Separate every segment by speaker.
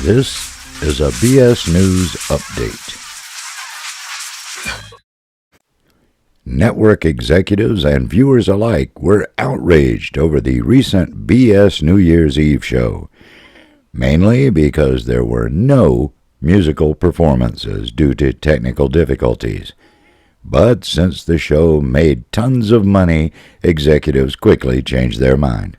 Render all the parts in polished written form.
Speaker 1: This is a BS News Update. Network executives and viewers alike were outraged over the recent BS New Year's Eve show, mainly because there were no musical performances due to technical difficulties. But since the show made tons of money, executives quickly changed their mind.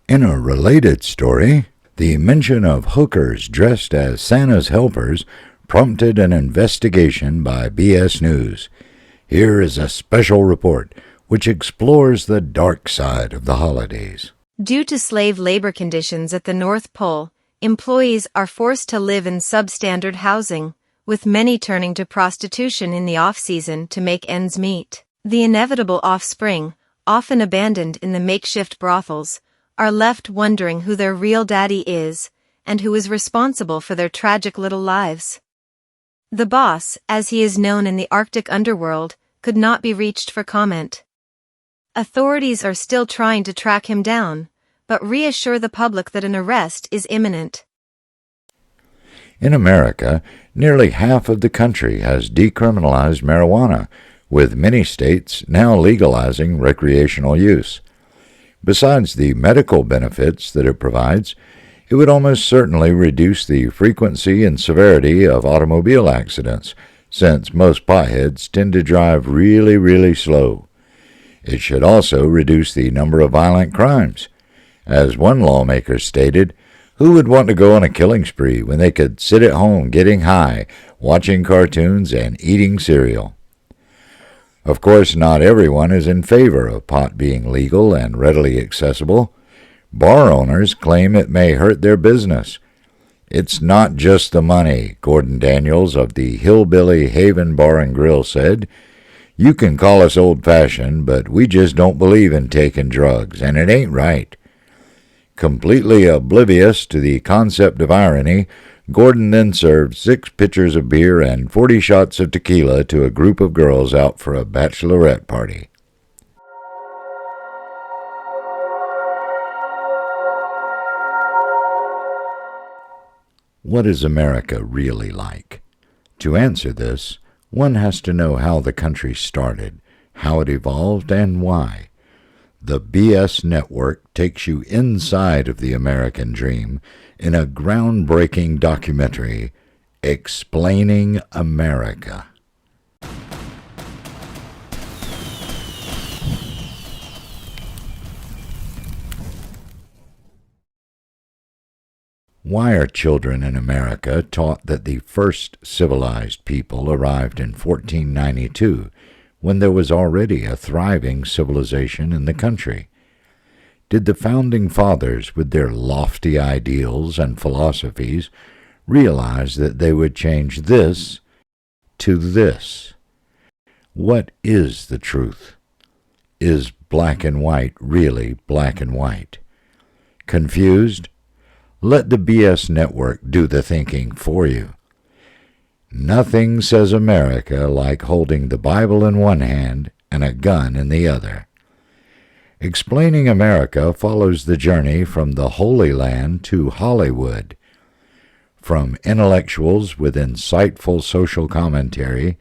Speaker 1: In a related story, the mention of hookers dressed as Santa's helpers prompted an investigation by BS News. Here is a special report which explores the dark side of the holidays.
Speaker 2: Due to slave labor conditions at the North Pole, employees are forced to live in substandard housing, with many turning to prostitution in the off-season to make ends meet. The inevitable offspring, often abandoned in the makeshift brothels, are left wondering who their real daddy is and who is responsible for their tragic little lives. The boss, as he is known in the Arctic underworld, could not be reached for comment. Authorities are still trying to track him down, but reassure the public that an arrest is imminent.
Speaker 1: In America, nearly half of the country has decriminalized marijuana, with many states now legalizing recreational use. Besides the medical benefits that it provides, it would almost certainly reduce the frequency and severity of automobile accidents, since most potheads tend to drive really slow. It should also reduce the number of violent crimes. As one lawmaker stated, who would want to go on a killing spree when they could sit at home getting high, watching cartoons, and eating cereal? Of course, not everyone is in favor of pot being legal and readily accessible. Bar owners claim it may hurt their business. It's not just the money, Gordon Daniels of the Hillbilly Haven Bar and Grill said. You can call us old-fashioned, but we just don't believe in taking drugs, and it ain't right. Completely oblivious to the concept of irony, Gordon then served 6 pitchers of beer and 40 shots of tequila to a group of girls out for a bachelorette party. What is America really like? To answer this, one has to know how the country started, how it evolved, and why. The BS Network takes you inside of the American dream in a groundbreaking documentary, Explaining America. Why are children in America taught that the first civilized people arrived in 1492, when there was already a thriving civilization in the country? Did the Founding Fathers, with their lofty ideals and philosophies, realize that they would change this to this? What is the truth? Is black and white really black and white? Confused? Let the BS Network do the thinking for you. Nothing says America like holding the Bible in one hand and a gun in the other. Explaining America follows the journey from the Holy Land to Hollywood. From intellectuals with insightful social commentary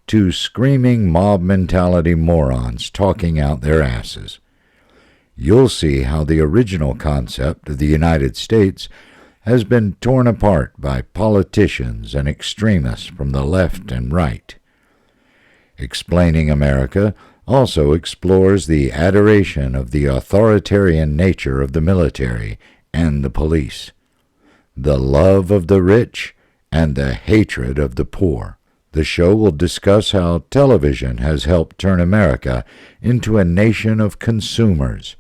Speaker 1: to screaming mob mentality morons talking out their asses. You'll see how the original concept of the United States has been torn apart by politicians and extremists from the left and right. Explaining America also explores the adoration of the authoritarian nature of the military and the police, the love of the rich and the hatred of the poor. The show will discuss how television has helped turn America into a nation of consumers,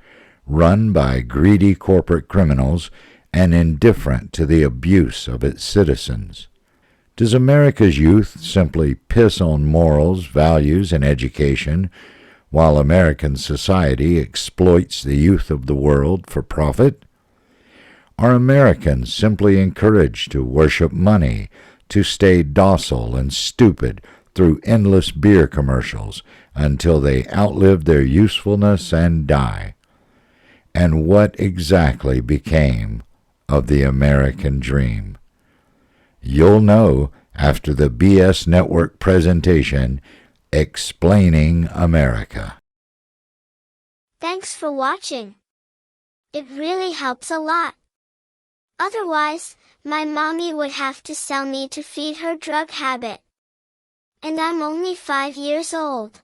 Speaker 1: run by greedy corporate criminals and indifferent to the abuse of its citizens. Does America's youth simply piss on morals, values, and education, while American society exploits the youth of the world for profit? Are Americans simply encouraged to worship money, to stay docile and stupid through endless beer commercials until they outlive their usefulness and die? And what exactly became of the American dream. You'll know after the BS Network presentation, Explaining America.
Speaker 3: Thanks for watching. It really helps a lot. Otherwise, my mommy would have to sell me to feed her drug habit. And I'm only 5 years old.